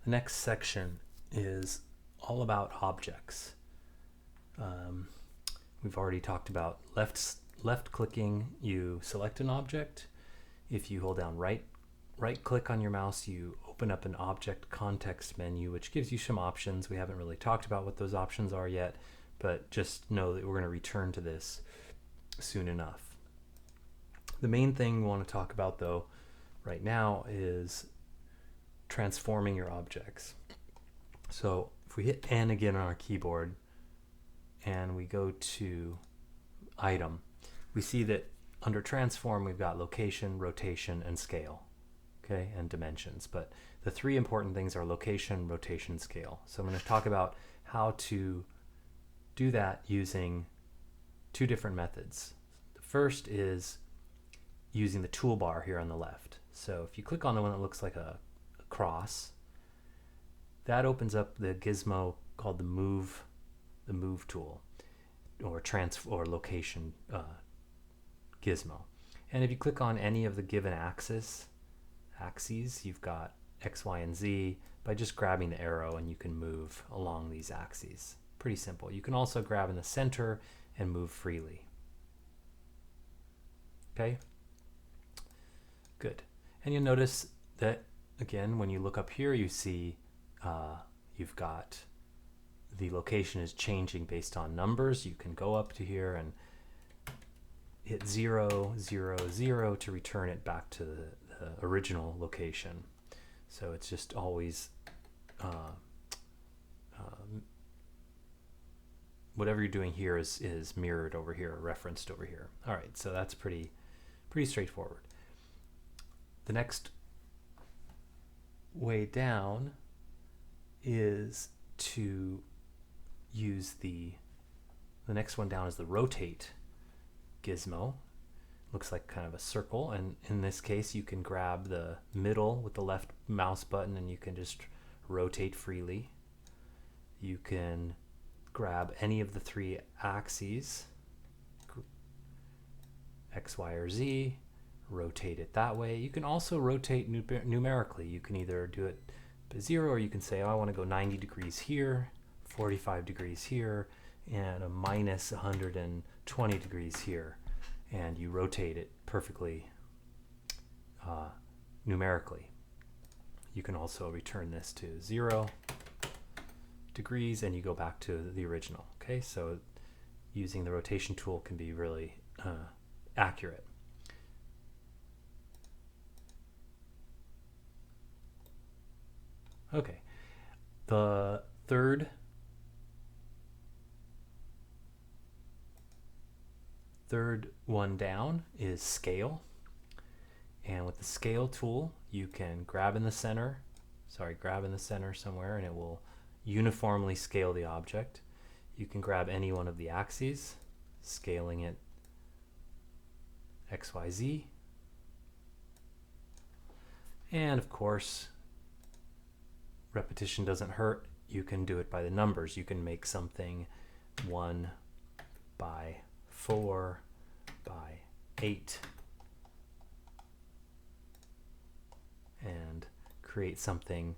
The next section is all about objects. We've already talked about left clicking, you select an object. If you hold down right click on your mouse, you open up an object context menu, which gives you some options. We haven't really talked about what those options are yet, but just know that we're going to return to this soon enough. The main thing we want to talk about though right now is transforming your objects. So if we hit N again on our keyboard and we go to item, we see that under transform we've got location, rotation, and scale, okay, and dimensions. But the three important things are location, rotation, scale. So I'm going to talk about how to do that using two different methods. The first is using the toolbar here on the left. So if you click on the one that looks like a cross, that opens up the gizmo called the move tool, or location gizmo. And if you click on any of the given axes, you've got X, Y, and Z. By just grabbing the arrow, and you can move along these axes. Pretty simple. You can also grab in the center and move freely. Okay? Good. And you'll notice that, again, when you look up here, you see you've got the location is changing based on numbers. You can go up to here and hit 0, 0, 0 to return it back to the original location. So it's just always whatever you're doing here is mirrored over here, referenced over here. All right, so that's pretty straightforward. The next way down is to use the next one down is the rotate gizmo. Looks like kind of a circle, and in this case you can grab the middle with the left mouse button and you can just rotate freely. You can grab any of the three axes, X, Y, or Z, rotate it that way. You can also rotate numerically. You can either do it by 0, or you can say, oh, I want to go 90 degrees here, 45 degrees here, and a minus 120 degrees here. And you rotate it perfectly numerically. You can also return this to 0 degrees and you go back to the original. Okay, so using the rotation tool can be really accurate. Okay, the third one down is scale. And with the scale tool, you can grab in the center somewhere, and it will uniformly scale the object. You can grab any one of the axes, scaling it X, Y, Z. And of course, repetition doesn't hurt. You can do it by the numbers. You can make something 1 by 4 by 8 and create something,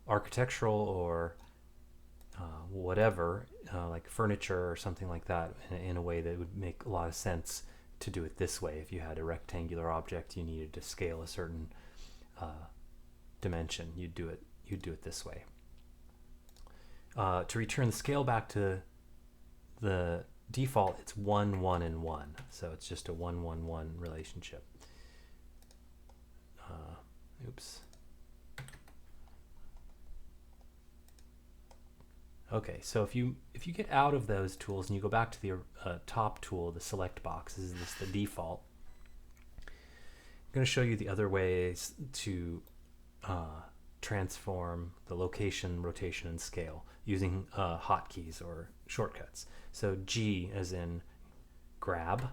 architectural or whatever, like furniture or something like that, in a way that would make a lot of sense to do it this way. If you had a rectangular object, you needed to scale a certain dimension, you'd do it this way. To return the scale back to the default, it's 1, 1, and 1. So it's just a 1, 1, 1 relationship. Oops. Okay, so if you get out of those tools and you go back to the top tool, the select box, this is the default. I'm going to show you the other ways to transform the location, rotation, and scale using hotkeys or shortcuts. So G as in grab.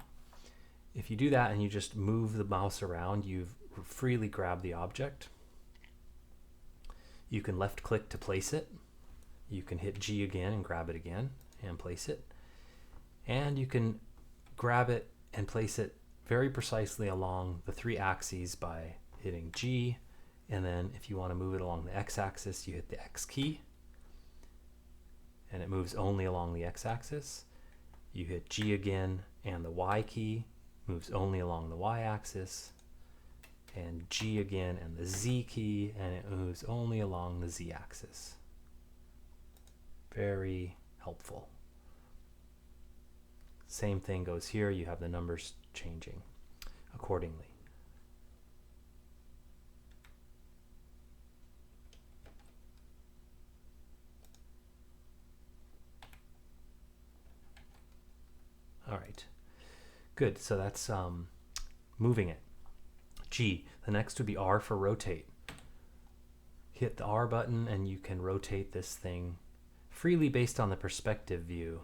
If you do that and you just move the mouse around, you've freely grabbed the object. You can left click to place it. You can hit G again and grab it again and place it. And you can grab it and place it very precisely along the three axes by hitting G And then if you want to move it along the x-axis, you hit the X key, and it moves only along the x-axis. You hit G again, and the Y key moves only along the y-axis, and G again, and the Z key, and it moves only along the z-axis. Very helpful. Same thing goes here. You have the numbers changing accordingly. All right, good. So that's moving it. G. The next would be R for rotate. Hit the R button and you can rotate this thing freely based on the perspective view.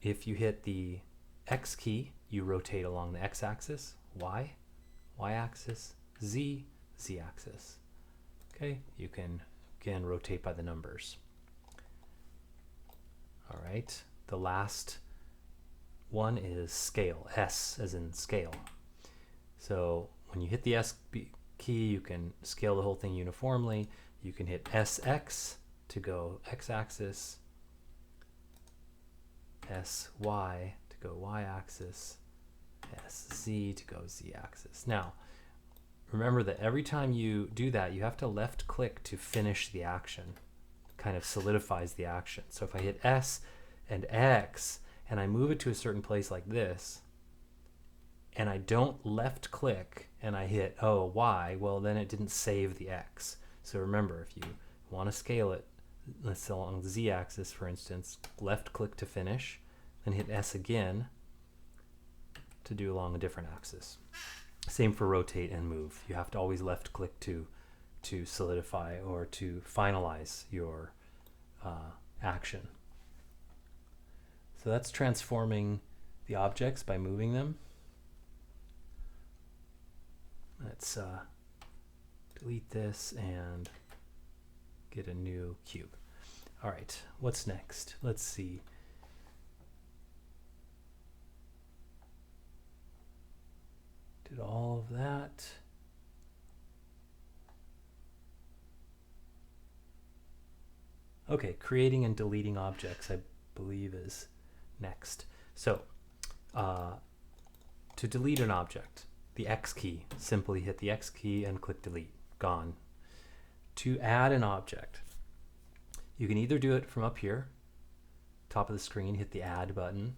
If you hit the X key, you rotate along the x-axis, Y, y-axis, Z, z-axis. Okay, you can again rotate by the numbers. All right, the last one is scale, S as in scale. So when you hit the S key, you can scale the whole thing uniformly. You can hit SX to go x-axis, SY to go y-axis, SZ to go z-axis. Now, remember that every time you do that, you have to left click to finish the action. Kind of solidifies the action. So if I hit S and X and I move it to a certain place like this, and I don't left click and I hit Y, well then it didn't save the X. So remember, if you want to scale it, let's say along the Z-axis for instance, left click to finish, then hit S again to do along a different axis. Same for rotate and move. You have to always left click to solidify or to finalize your action. So that's transforming the objects by moving them. Let's delete this and get a new cube. All right, what's next? Let's see. Did all of that. Okay, creating and deleting objects, I believe, is next. So, to delete an object, the X key, simply hit the X key and click delete. Gone. To add an object, you can either do it from up here, top of the screen, hit the add button.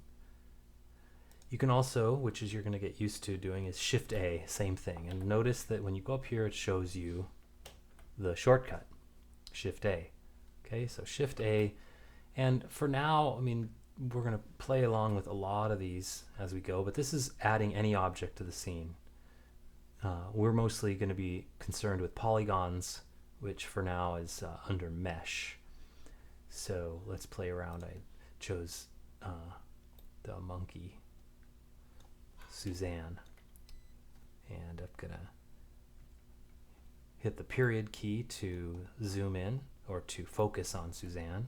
You can also, which is you're going to get used to doing, is Shift A, same thing. And notice that when you go up here, it shows you the shortcut, Shift A. Okay, so Shift A. And for now, I mean, we're going to play along with a lot of these as we go, but this is adding any object to the scene. We're mostly going to be concerned with polygons, which for now is under mesh. So let's play around. I chose the monkey, Suzanne, and I'm going to hit the period key to zoom in or to focus on Suzanne.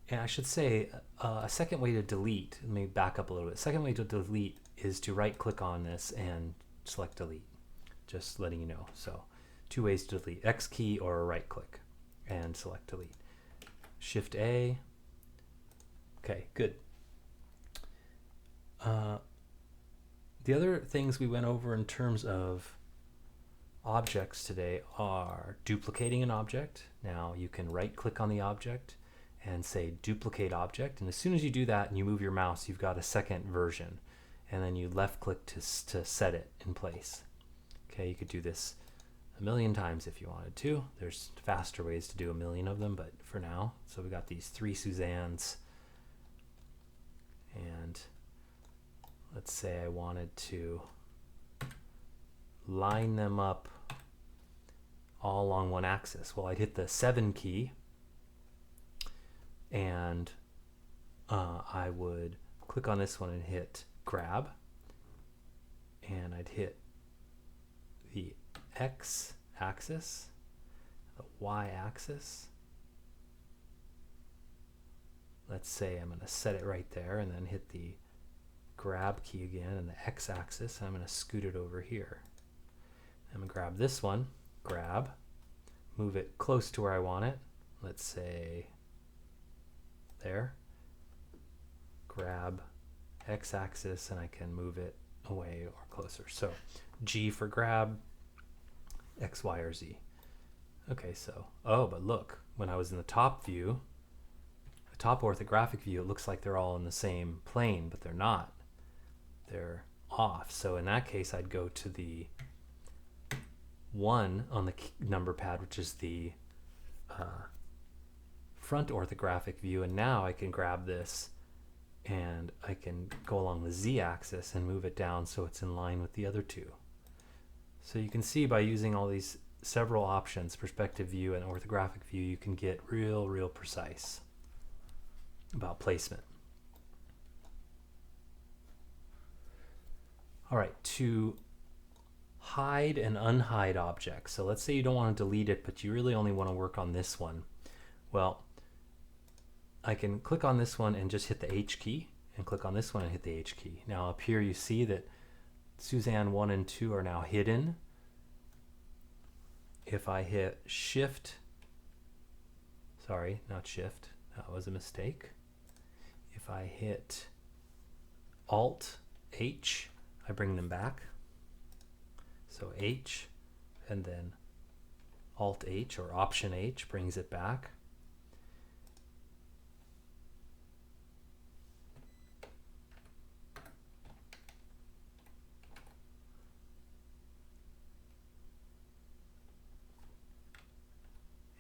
And I should say a second way to delete, let me back up a little bit. Second way to delete is to right click on this and select delete. Just letting you know. So 2 ways to delete, X key or right click and select delete. Shift A. Okay, good. The other things we went over in terms of objects today are duplicating an object. Now you can right click on the object and say duplicate object, and as soon as you do that and you move your mouse, you've got a second version, and then you left click to set it in place. Okay, you could do this a million times if you wanted to. There's faster ways to do a million of them, but for now, so we got these 3 Suzannes, and let's say I wanted to line them up all along one axis. Well, I'd hit the 7 key, and I would click on this one and hit grab, and I'd hit the X axis, the Y axis. let's say I'm going to set it right there and then hit the grab key again and the x-axis, and I'm going to scoot it over here. I'm going to grab this one, grab, move it close to where I want it, let's say there, grab x-axis, and I can move it away or closer. So G for grab, X, Y, or Z. Okay, so, oh, but look, when I was in the top view, the top orthographic view, it looks like they're all in the same plane, but they're not. They're off. So in that case, I'd go to the 1 on the number pad, which is the front orthographic view, and now I can grab this and I can go along the z-axis and move it down so it's in line with the other two. So you can see by using all these several options, perspective view and orthographic view, you can get real precise about placement. All right, to hide and unhide objects. So let's say you don't want to delete it, but you really only want to work on this one. Well, I can click on this one and just hit the H key, and click on this one and hit the H key. Now up here you see that Suzanne 1 and 2 are now hidden. If I hit Shift, sorry, not Shift, that was a mistake. If I hit Alt H, I bring them back. So H, and then Alt H or Option H brings it back.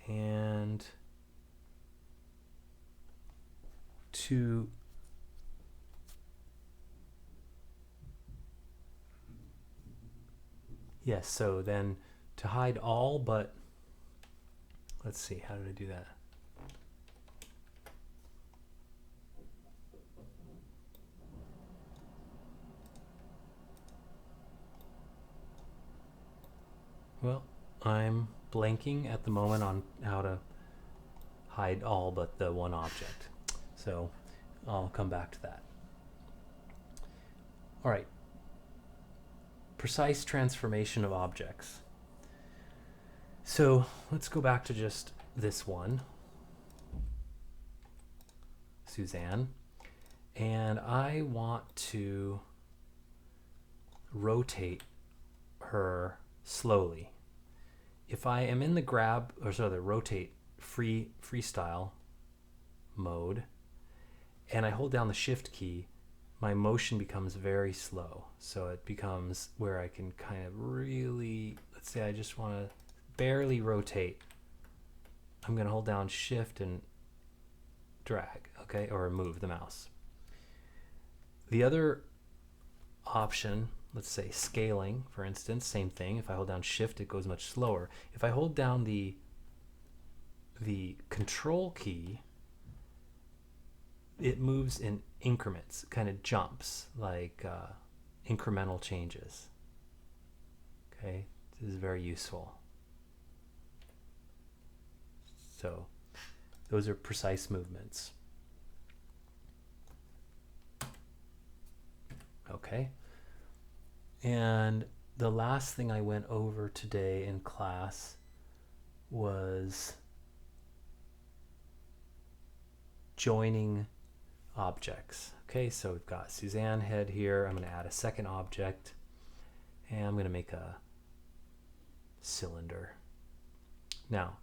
And to yes, so then to hide all, but let's see, how did I do that? Well, I'm blanking at the moment on how to hide all but the one object. So I'll come back to that. All right. Precise transformation of objects. So let's go back to just this one, Suzanne, and I want to rotate her slowly. If I am in the grab, or sorry, the rotate freestyle mode, and I hold down the Shift key, my motion becomes very slow. So it becomes where I can kind of really, let's say I just want to barely rotate. I'm going to hold down Shift and drag, okay, or move the mouse. The other option, let's say scaling, for instance, same thing. If I hold down Shift, it goes much slower. If I hold down the Control key, it moves in increments, kind of jumps, like incremental changes. Okay, this is very useful. So those are precise movements. Okay. And the last thing I went over today in class was joining objects. Okay, so we've got Suzanne head here. I'm going to add a second object, and I'm going to make a cylinder. Now,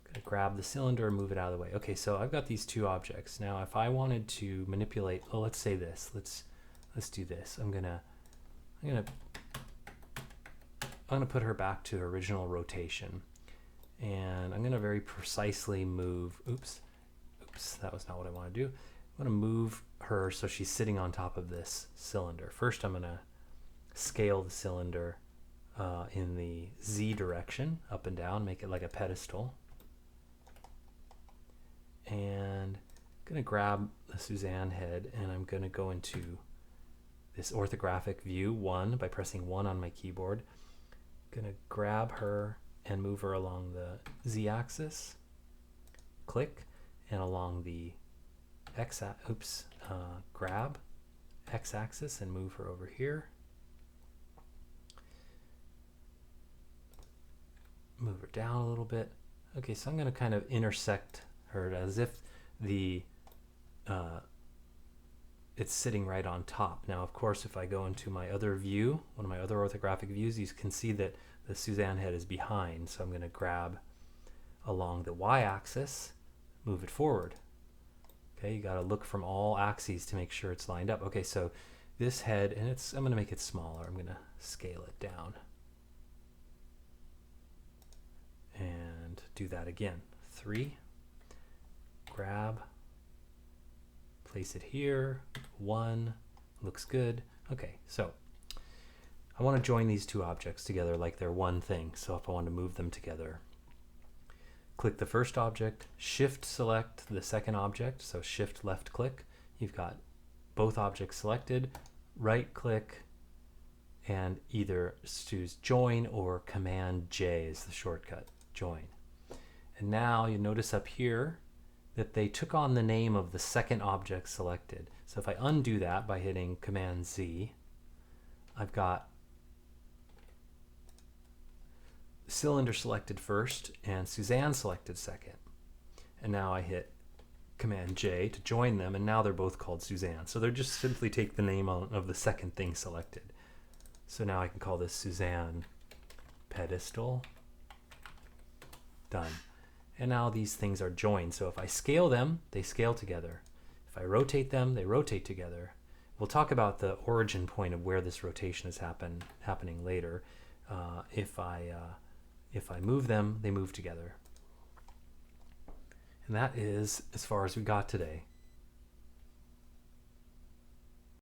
I'm going to grab the cylinder and move it out of the way. Okay, so I've got these two objects. Now, if I wanted to manipulate, well, let's say this. Let's do this. I'm gonna put her back to her original rotation, and I'm gonna very precisely move. Oops, that was not what I want to do. I'm gonna move her so she's sitting on top of this cylinder. First, I'm gonna scale the cylinder in the Z direction, up and down, make it like a pedestal, and I'm gonna grab the Suzanne head, and I'm gonna go into this orthographic view 1 by pressing 1 on my keyboard. Gonna grab her and move her along the Z-axis, click, and along the grab x-axis and move her over here. Move her down a little bit. Okay, so I'm going to kind of intersect her as if the it's sitting right on top. Now, of course, if I go into my other view, one of my other orthographic views, you can see that the Suzanne head is behind. So I'm going to grab along the y-axis, move it forward. Okay, you got to look from all axes to make sure it's lined up. Okay, so this head, and I'm going to make it smaller. I'm going to scale it down. And do that again. 3, grab, place it here, 1, looks good. Okay, so I want to join these two objects together like they're one thing. So if I want to move them together, click the first object, shift select the second object, so shift left click. You've got both objects selected, right click, and either choose join or command J is the shortcut, join. And now you notice up here that they took on the name of the second object selected. So if I undo that by hitting command Z, I've got cylinder selected first and Suzanne selected second. And now I hit command J to join them, and now they're both called Suzanne. So they're just simply take the name of the second thing selected. So now I can call this Suzanne pedestal. Done. And now these things are joined. So if I scale them, they scale together. If I rotate them, they rotate together. We'll talk about the origin point of where this rotation is happening later. If I move them, they move together. And that is as far as we got today.